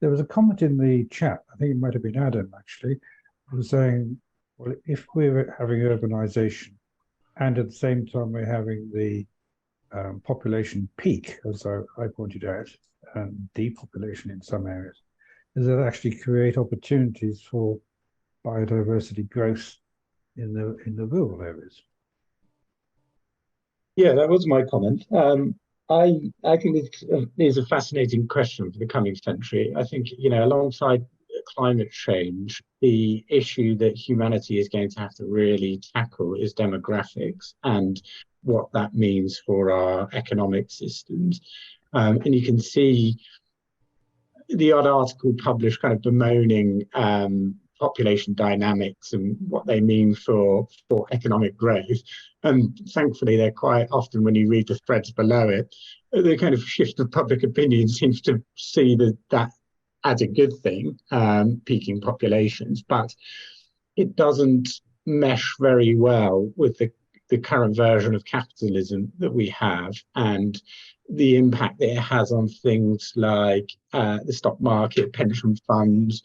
there was a comment in the chat, I think it might have been Adam actually, who was saying, well, if we're having urbanization and at the same time we're having the population peak, as I pointed out, and depopulation in some areas, does that actually create opportunities for biodiversity growth in the rural areas? Yeah, that was my comment. I think it is a fascinating question for the coming century. I think, alongside climate change, the issue that humanity is going to have to really tackle is demographics and what that means for our economic systems. And you can see the odd article published kind of bemoaning population dynamics and what they mean for economic growth. And thankfully, they're quite often, when you read the threads below it, the kind of shift of public opinion seems to see that as a good thing, peaking populations, but it doesn't mesh very well with the current version of capitalism that we have and the impact that it has on things like the stock market, pension funds,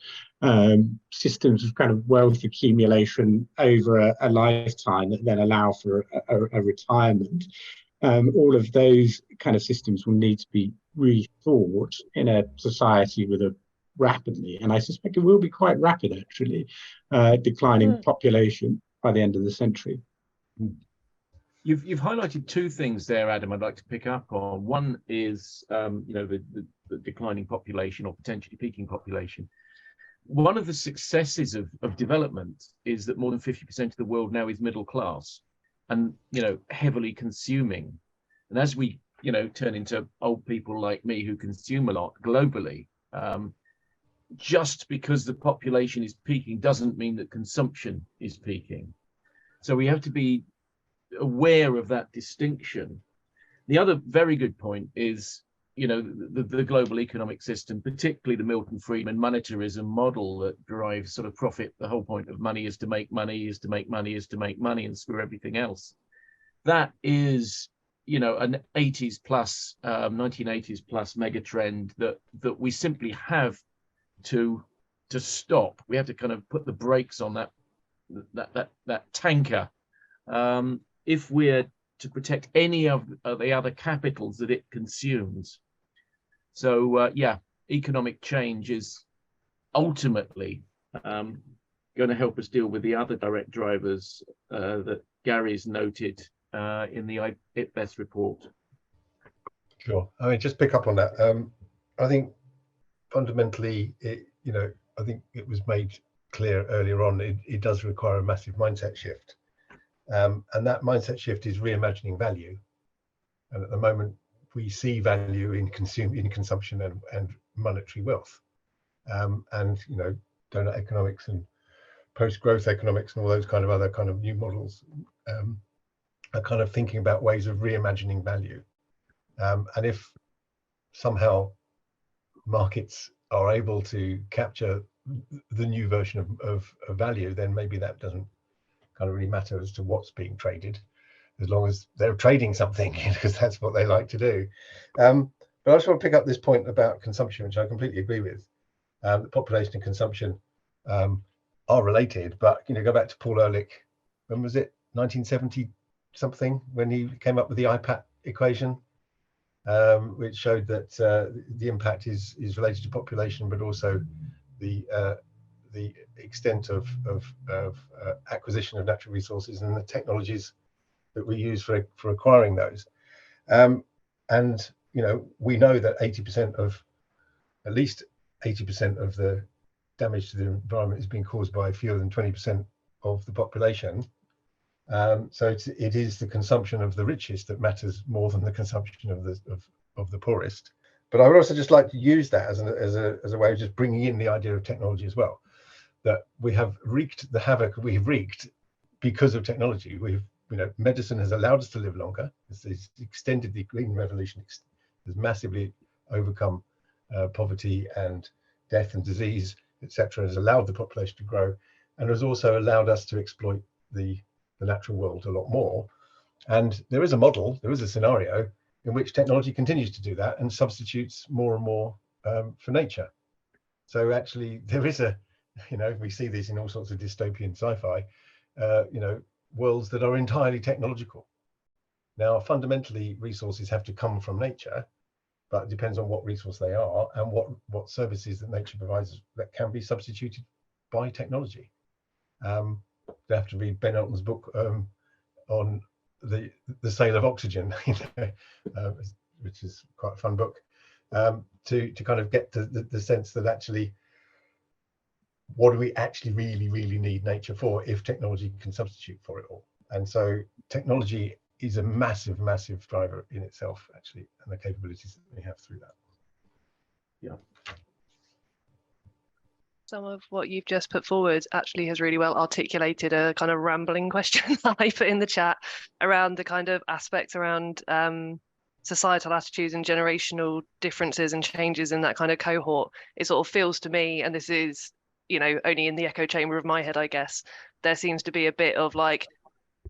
systems of kind of wealth accumulation over a lifetime that then allow for a retirement. All of those kind of systems will need to be rethought in a society with a rapidly, and I suspect it will be quite rapid actually, declining population by the end of the century. You've highlighted two things there, Adam, I'd like to pick up on. One is the declining population or potentially peaking population. One of the successes of development is that more than 50% of the world now is middle class and heavily consuming. And as we turn into old people like me who consume a lot globally, just because the population is peaking doesn't mean that consumption is peaking. So we have to be aware of that distinction. The other very good point is, the global economic system, particularly the Milton Friedman monetarism model that derives sort of profit. The whole point of money is to make money, is to make money, is to make money, and screw everything else. That is, an 80s plus, 1980s plus megatrend that we simply have to stop. We have to kind of put the brakes on that tanker. If we're to protect any of the other capitals that it consumes. So economic change is ultimately going to help us deal with the other direct drivers that Gary's noted in the IPBES report. Sure. I mean, just pick up on that. I think fundamentally, I think it was made clear earlier on, it does require a massive mindset shift. And that mindset shift is reimagining value. And at the moment, we see value in consumption and monetary wealth. And donut economics and post-growth economics and all those kind of other kind of new models are kind of thinking about ways of reimagining value. And if somehow markets are able to capture the new version of value, then maybe that doesn't kind of really matter as to what's being traded, as long as they're trading something, because that's what they like to do. But I just want to pick up this point about consumption, which I completely agree with. The population and consumption are related, but go back to Paul Ehrlich. When was it? 1970 something, when he came up with the IPAT equation, which showed that the impact is related to population, but also the extent of acquisition of natural resources and the technologies that we use for acquiring those. And we know that at least 80% of the damage to the environment is being caused by fewer than 20% of the population. So it is the consumption of the richest that matters more than the consumption of the poorest. But I would also just like to use that as a way of just bringing in the idea of technology as well. That we have wreaked the havoc we've wreaked because of technology. Medicine has allowed us to live longer. It's extended the green revolution, has massively overcome poverty and death and disease, etc. Has allowed the population to grow, and has also allowed us to exploit the natural world a lot more. And there is a scenario in which technology continues to do that and substitutes more and more for nature. So actually there is a, we see this in all sorts of dystopian sci-fi, worlds that are entirely technological. Now, fundamentally, resources have to come from nature, but it depends on what resource they are and what services that nature provides that can be substituted by technology. They have to read Ben Elton's book on the sale of oxygen, which is quite a fun book, to kind of get to the sense that actually, what do we actually really need nature for if technology can substitute for it all? And so technology is a massive driver in itself, actually, and the capabilities that we have through that. Yeah. Some of what you've just put forward actually has really well articulated a kind of rambling question that I put in the chat around the kind of aspects around societal attitudes and generational differences and changes in that kind of cohort. It sort of feels to me, and this is, only in the echo chamber of my head, I guess, there seems to be a bit of like,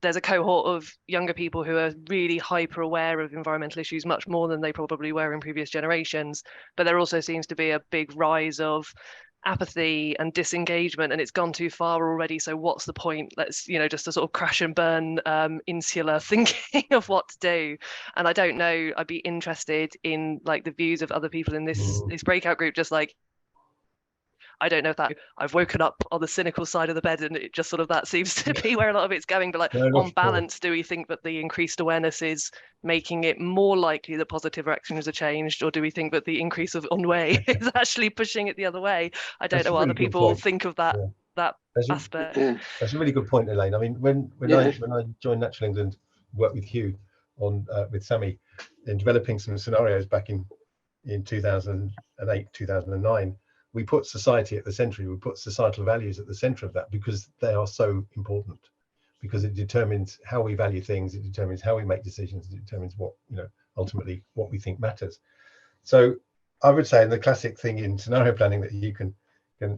there's a cohort of younger people who are really hyper aware of environmental issues, much more than they probably were in previous generations. But there also seems to be a big rise of apathy and disengagement, and it's gone too far already. So what's the point? Let's, just a sort of crash and burn, insular thinking of what to do. And I don't know, I'd be interested in like the views of other people in this breakout group, just like, I don't know if that I've woken up on the cynical side of the bed and it just sort of that seems to be where a lot of it's going. But like, on balance, do we think that the increased awareness is making it more likely that positive actions are changed, or do we think that the increase of ennui is actually pushing it the other way? I don't know what other people think of that aspect. That's a really good point, Elaine. I mean, when I joined Natural England, worked with Hugh on with Sammy in developing some scenarios back in 2008, 2009. We put society at the center. We put societal values at the center of that because they are so important, because it determines how we value things. It determines how we make decisions. It determines what, ultimately what we think matters. So I would say the classic thing in scenario planning that you can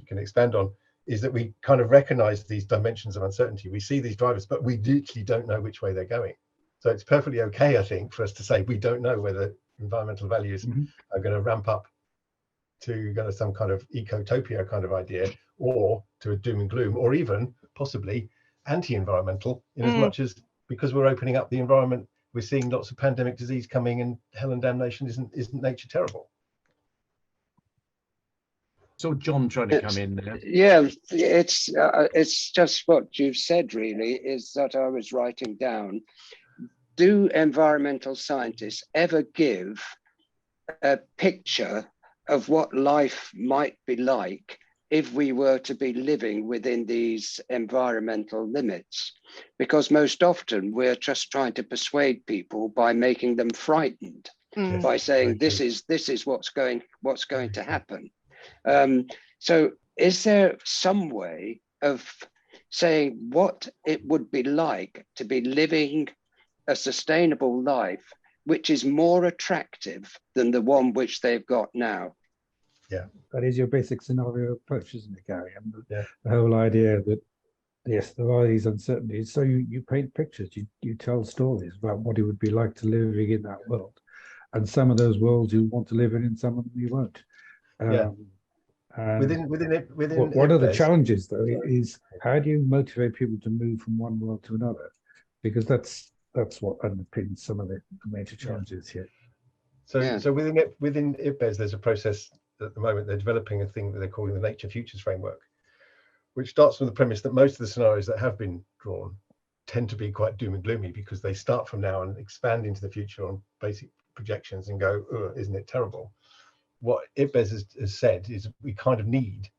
expand on is that we kind of recognize these dimensions of uncertainty. We see these drivers, but we literally don't know which way they're going. So it's perfectly okay, I think, for us to say we don't know whether environmental values are going to ramp up to some kind of ecotopia kind of idea, or to a doom and gloom, or even possibly anti-environmental, in as much as, because we're opening up the environment, we're seeing lots of pandemic disease coming, and hell and damnation, isn't nature terrible? So John trying to come in there. Yeah, it's just what you've said really, is that I was writing down. Do environmental scientists ever give a picture of what life might be like if we were to be living within these environmental limits? Because most often we're just trying to persuade people by making them frightened, by saying this is what's going to happen. So is there some way of saying what it would be like to be living a sustainable life which is more attractive than the one which they've got now? Yeah, that is your basic scenario approach, isn't it, Gary? And the whole idea that, yes, there are these uncertainties. So you paint pictures, you tell stories about what it would be like to living in that world. And some of those worlds you want to live in, and some of them you won't. And one of the challenges, though, is how do you motivate people to move from one world to another? Because that's what underpins some of the major challenges here. So within IPBES, there's a process at the moment. They're developing a thing that they're calling the Nature Futures Framework, which starts from the premise that most of the scenarios that have been drawn tend to be quite doom and gloomy, because they start from now and expand into the future on basic projections and go, oh, isn't it terrible? What IPBES has said is we kind of need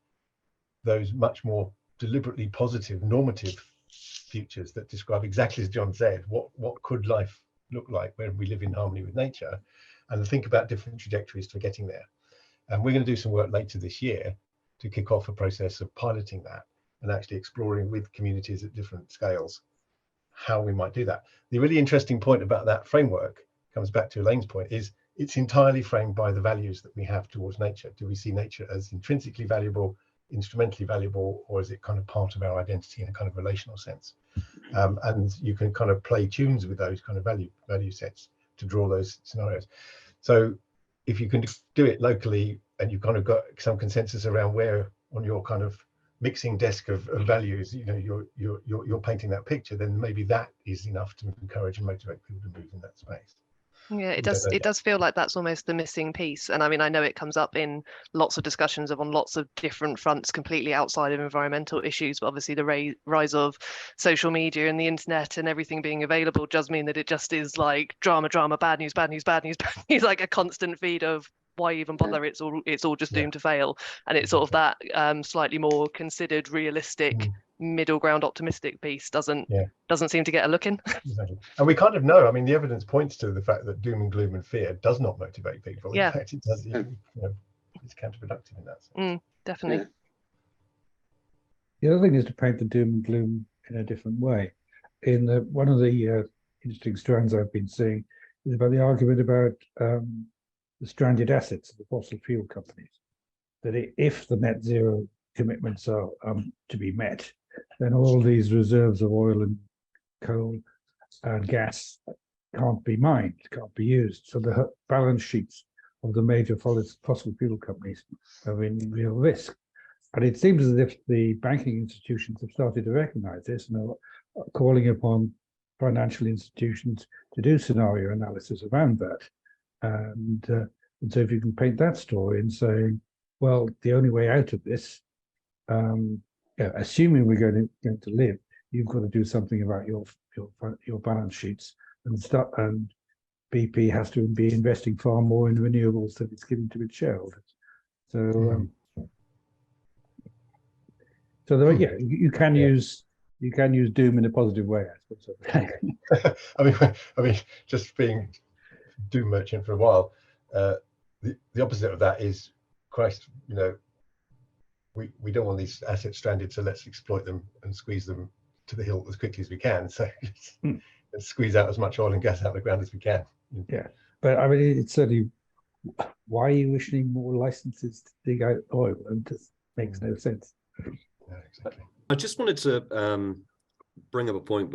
those much more deliberately positive, normative futures that describe exactly as John said, what could life look like when we live in harmony with nature, and think about different trajectories for getting there. And we're going to do some work later this year to kick off a process of piloting that and actually exploring with communities at different scales how we might do that. The really interesting point about that framework comes back to Elaine's point, is it's entirely framed by the values that we have towards nature. Do we see nature as intrinsically valuable, instrumentally valuable, or is it kind of part of our identity in a kind of relational sense? And you can kind of play tunes with those kind of value sets to draw those scenarios. So if you can do it locally and you've kind of got some consensus around where on your kind of mixing desk of values, you know, you're painting that picture, then maybe that is enough to encourage and motivate people to move in that space. Yeah, it does feel like that's almost the missing piece. And I mean, I know it comes up in lots of discussions on lots of different fronts, completely outside of environmental issues. But obviously the rise of social media and the internet and everything being available does mean that it just is like drama, bad news, bad news, bad news, bad news, like a constant feed of why even bother? It's all just doomed to fail. And it's sort of that slightly more considered, realistic, middle ground, optimistic piece doesn't seem to get a look in. Exactly. And we kind of know, I mean, the evidence points to the fact that doom and gloom and fear does not motivate people. In fact, it does, you know, it's counterproductive in that sense. Definitely. The other thing is to paint the doom and gloom in a different way. In one of the interesting strands I've been seeing is about the argument about the stranded assets of the fossil fuel companies. That if the net zero commitments are to be met, then all these reserves of oil and coal and gas can't be mined, can't be used. So the balance sheets of the major fossil fuel companies are in real risk. And it seems as if the banking institutions have started to recognize this and are calling upon financial institutions to do scenario analysis around that. And so if you can paint that story and saying, well, the only way out of this, assuming we're going to live, you've got to do something about your balance sheets and BP has to be investing far more in renewables than it's giving to its shareholders. So, you can use doom in a positive way, I suppose. I mean, just being doom merchant for a while, the opposite of that is, Christ, you know, we don't want these assets stranded, so let's exploit them and squeeze them to the hilt as quickly as we can. So let's squeeze out as much oil and gas out of the ground as we can. Yeah, but I mean, it's certainly, why are you issuing more licenses to dig out oil? And it just makes no sense. Yeah, exactly. I just wanted to bring up a point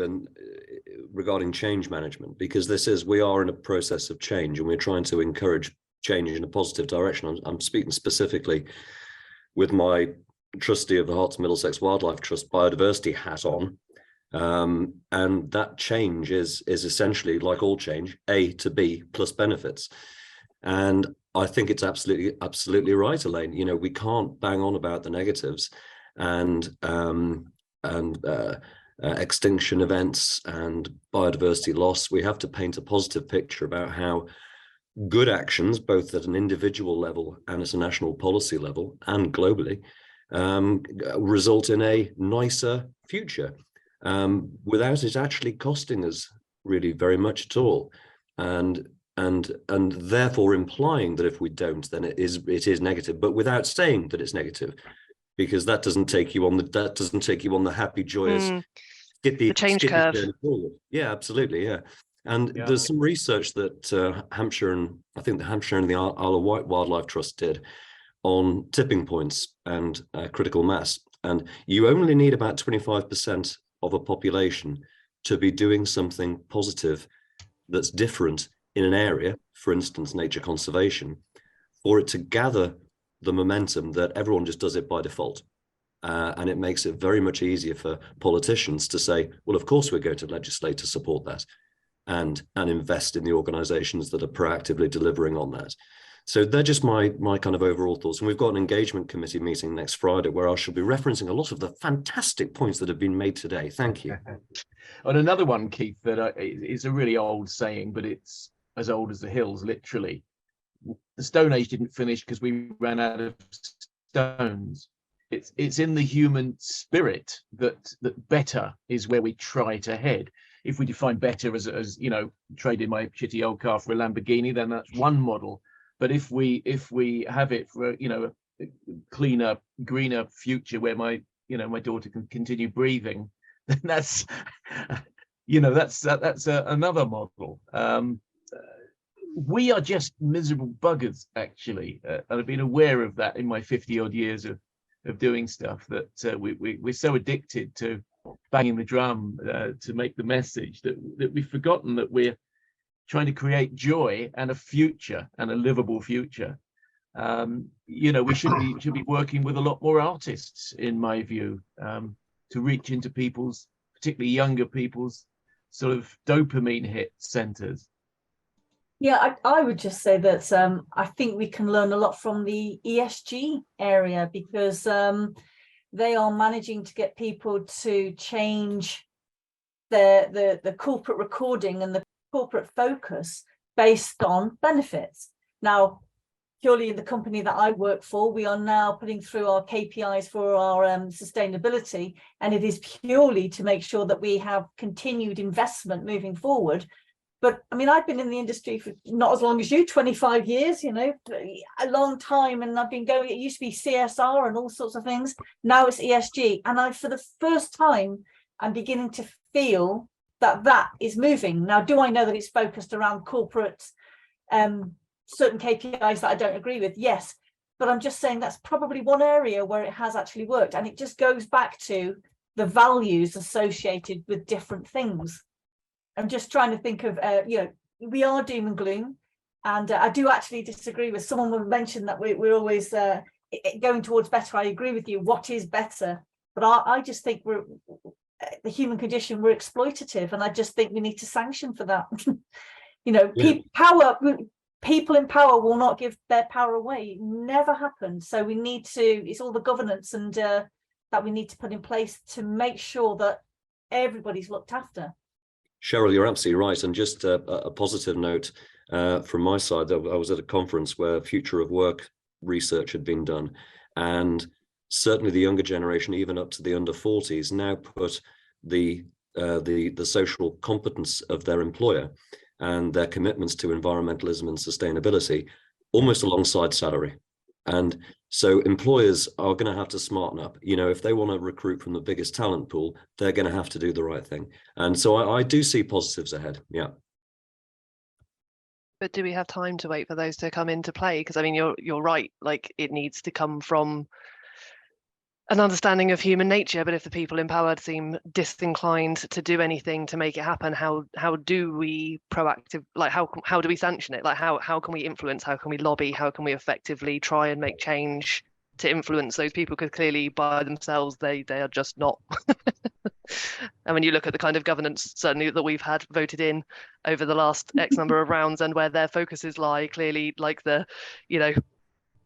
regarding change management, because we are in a process of change and we're trying to encourage change in a positive direction. I'm speaking specifically with my trustee of the Herts Middlesex Wildlife Trust biodiversity hat on. And that change is essentially, like all change, A to B plus benefits. And I think it's absolutely right, Elaine. You know, we can't bang on about the negatives and extinction events and biodiversity loss. We have to paint a positive picture about how good actions, both at an individual level and at a national policy level and globally, result in a nicer future, without it actually costing us really very much at all, and therefore implying that if we don't, then it is negative, but without saying that it's negative, because that doesn't take you on the happy, joyous skippy curve. journey forward. Yeah, absolutely, yeah. And there's some research that Hampshire and I think the Hampshire and the Isle of Wight Wildlife Trust did on tipping points and critical mass. And you only need about 25% of a population to be doing something positive that's different in an area, for instance, nature conservation, for it to gather the momentum that everyone just does it by default. And it makes it very much easier for politicians to say, well, of course, we're going to legislate to support that and invest in the organizations that are proactively delivering on that. So they're just my kind of overall thoughts. And we've got an engagement committee meeting next Friday where I shall be referencing a lot of the fantastic points that have been made today. Thank you. And another one, Keith, that is a really old saying, but it's as old as the hills, literally. The Stone Age didn't finish because we ran out of stones. It's in the human spirit that better is where we try to head. If we define better as you know, trading my shitty old car for a Lamborghini, then that's one model. But if we have it for, you know, a cleaner, greener future where my daughter can continue breathing, then that's another model. We are just miserable buggers, actually, and I've been aware of that in my 50-odd years of doing stuff, that we're so addicted to banging the drum to make the message that we've forgotten that we're trying to create joy and a future, and a livable future. You know, we should be working with a lot more artists, in my view, to reach into people's, particularly younger people's, sort of dopamine hit centers. Yeah, I would just say that I think we can learn a lot from the ESG area, because they are managing to get people to change the corporate recording and the corporate focus based on benefits. Now, purely in the company that I work for, we are now putting through our KPIs for our sustainability, and it is purely to make sure that we have continued investment moving forward. But I mean, I've been in the industry for not as long as you, 25 years, you know, a long time. And I've been going, it used to be CSR and all sorts of things. Now it's ESG. And for the first time, I'm beginning to feel that that is moving. Now, do I know that it's focused around corporate, certain KPIs that I don't agree with? Yes. But I'm just saying that's probably one area where it has actually worked. And it just goes back to the values associated with different things. I'm just trying to think of, you know, we are doom and gloom. And I do actually disagree with someone who mentioned that we're always going towards better. I agree with you. What is better? But I just think we're the human condition, we're exploitative. And I just think we need to sanction for that. You know, people in power will not give their power away. It never happened. So we need to, it's all the governance and that we need to put in place to make sure that everybody's looked after. Cheryl, you're absolutely right. And just a positive note from my side, I was at a conference where future of work research had been done. And certainly the younger generation, even up to the under 40s, now put the social competence of their employer and their commitments to environmentalism and sustainability almost alongside salary. And so employers are going to have to smarten up. You know, if they want to recruit from the biggest talent pool, they're going to have to do the right thing. And so I do see positives ahead. Yeah. But do we have time to wait for those to come into play? Because I mean, you're right. Like, it needs to come from an understanding of human nature. But if the people in power seem disinclined to do anything to make it happen, how do we proactive? Like, how do we sanction it? Like, how can we influence? How can we lobby? How can we effectively try and make change to influence those people? Because clearly, by themselves, they are just not. And when you look at the kind of governance, certainly that we've had voted in over the last X number of rounds, and where their focuses lie, clearly, like the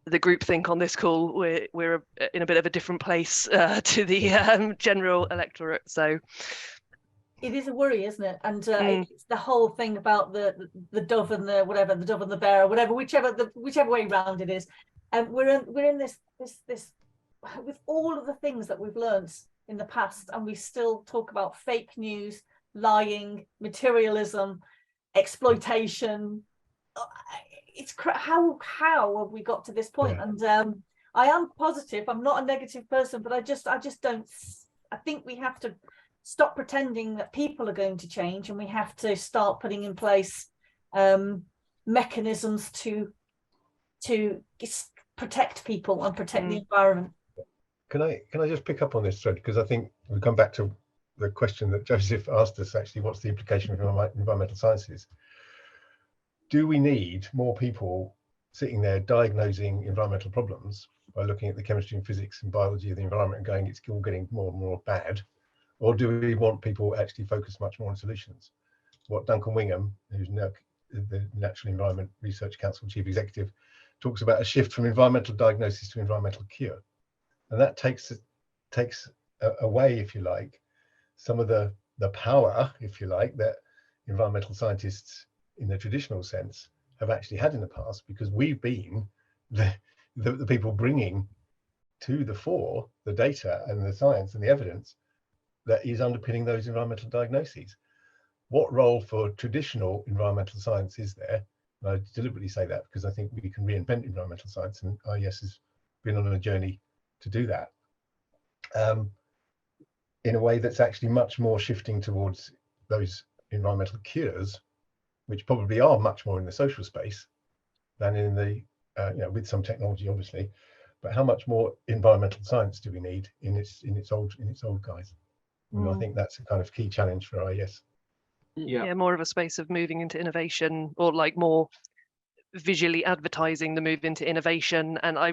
groupthink on this call, we're in a bit of a different place to the general electorate. So it is a worry, isn't it? And it's the whole thing about the dove and the whatever, the dove and the bear, or whatever, whichever way round it is. And we're in this with all of the things that we've learned in the past, and we still talk about fake news, lying, materialism, exploitation. It's how have we got to this point? Yeah. And I am positive. I'm not a negative person, but I just don't. I think we have to stop pretending that people are going to change, and we have to start putting in place mechanisms to protect people and protect the environment. Can I just pick up on this thread, because I think we come back to the question that Joseph asked us, actually, what's the implication of environmental sciences? Do we need more people sitting there diagnosing environmental problems by looking at the chemistry and physics and biology of the environment and going, it's all getting more and more bad? Or do we want people actually focus much more on solutions? What Duncan Wingham, who's now the Natural Environment Research Council Chief Executive, talks about a shift from environmental diagnosis to environmental cure. And that takes away, if you like, some of the power, if you like, that environmental scientists in the traditional sense have actually had in the past, because we've been the people bringing to the fore the data and the science and the evidence that is underpinning those environmental diagnoses. What role for traditional environmental science is there? And I deliberately say that because I think we can reinvent environmental science, and IES has been on a journey to do that in a way that's actually much more shifting towards those environmental cures, which probably are much more in the social space than in the with some technology, obviously. But how much more environmental science do we need in its old guise? And I think that's a kind of key challenge for IES. Yeah, more of a space of moving into innovation, or like more visually advertising the move into innovation. And I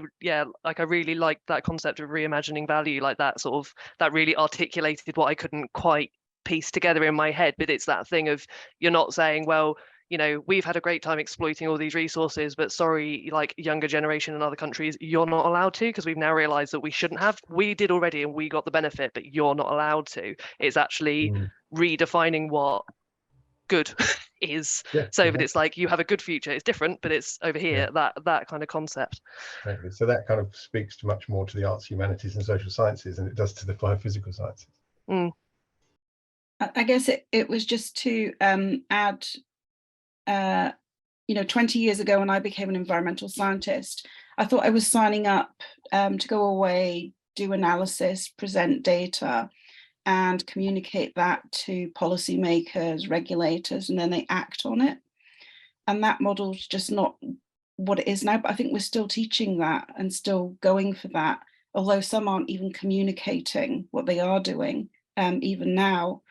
really liked that concept of reimagining value, like that sort of, that really articulated what I couldn't quite piece together in my head. But it's that thing of, you're not saying, well, you know, we've had a great time exploiting all these resources, but sorry, like younger generation in other countries, you're not allowed to, because we've now realized that we shouldn't have. We did already and we got the benefit, but you're not allowed to. It's actually redefining what good is. But it's like, you have a good future, it's different, but it's over here, that kind of concept. Exactly. So that kind of speaks to much more to the arts, humanities and social sciences than it does to the biophysical sciences. I guess it was just to add, 20 years ago when I became an environmental scientist, I thought I was signing up to go away, do analysis, present data, and communicate that to policymakers, regulators, and then they act on it. And that model's just not what it is now, but I think we're still teaching that and still going for that, although some aren't even communicating what they are doing even now.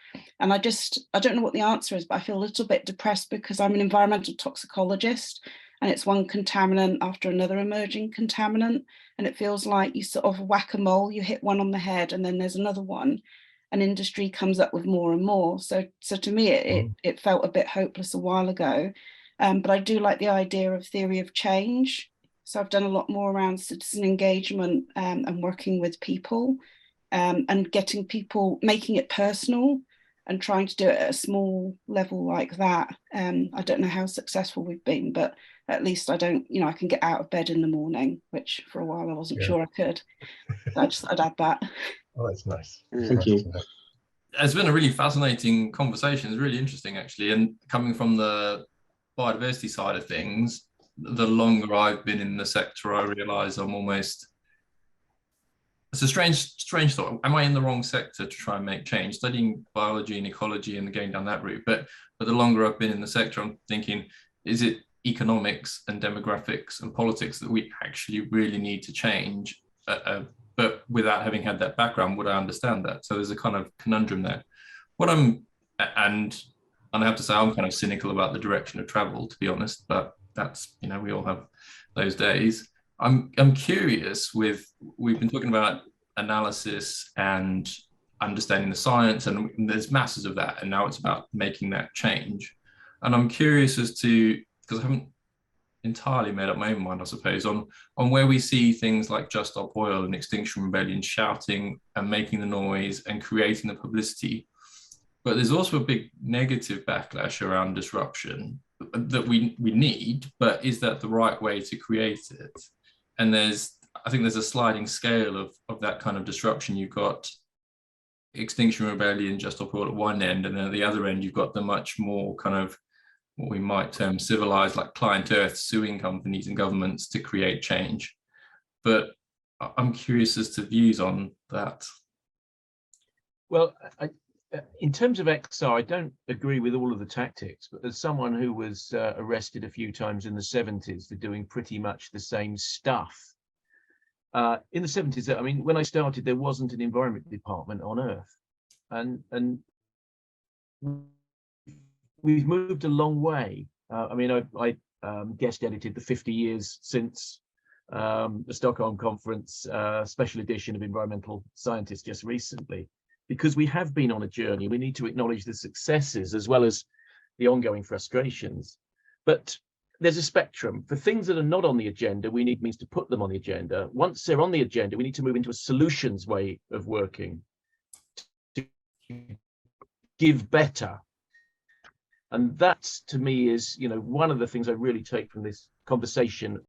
And I don't know what the answer is, but I feel a little bit depressed because I'm an environmental toxicologist, and it's one contaminant after another emerging contaminant. And it feels like you sort of whack-a-mole, you hit one on the head and then there's another one, and industry comes up with more and more. So to me, it felt a bit hopeless a while ago. But I do like the idea of theory of change. So I've done a lot more around citizen engagement and working with people and getting people, making it personal and trying to do it at a small level like that. I don't know how successful we've been, but at least I can get out of bed in the morning, which for a while I wasn't sure I could. So I'd add that. Oh, that's nice. Thank you. It's been a really fascinating conversation. It's really interesting, actually. And coming from the biodiversity side of things, the longer I've been in the sector, I realise I'm almost, it's a strange thought. Am I in the wrong sector to try and make change? Studying biology and ecology and going down that route. But the longer I've been in the sector, I'm thinking, is it economics and demographics and politics that we actually really need to change? But without having had that background, would I understand that? So there's a kind of conundrum there. And I have to say, I'm kind of cynical about the direction of travel, to be honest, but that's, we all have those days. I'm curious we've been talking about analysis and understanding the science, and there's masses of that, and now it's about making that change. And I'm curious as to, because I haven't entirely made up my own mind, I suppose, on where we see things like Just Stop Oil and Extinction Rebellion shouting and making the noise and creating the publicity. But there's also a big negative backlash around disruption that we need, but is that the right way to create it? And I think there's a sliding scale of that kind of disruption. You've got Extinction Rebellion, Just Stop Oil at one end, and then at the other end, you've got the much more kind of what we might term civilized, like Client Earth suing companies and governments to create change. But I'm curious as to views on that. Well, in terms of XR, I don't agree with all of the tactics, but as someone who was arrested a few times in the 70s for doing pretty much the same stuff. In the 70s, I mean, when I started, there wasn't an environment department on Earth. And we've moved a long way. I mean, I guest edited the 50 years since the Stockholm Conference special edition of Environmental Scientists just recently. Because we have been on a journey, we need to acknowledge the successes as well as the ongoing frustrations. But there's a spectrum. For things that are not on the agenda, we need means to put them on the agenda. Once they're on the agenda, we need to move into a solutions way of working to give better. And that, to me, is one of the things I really take from this conversation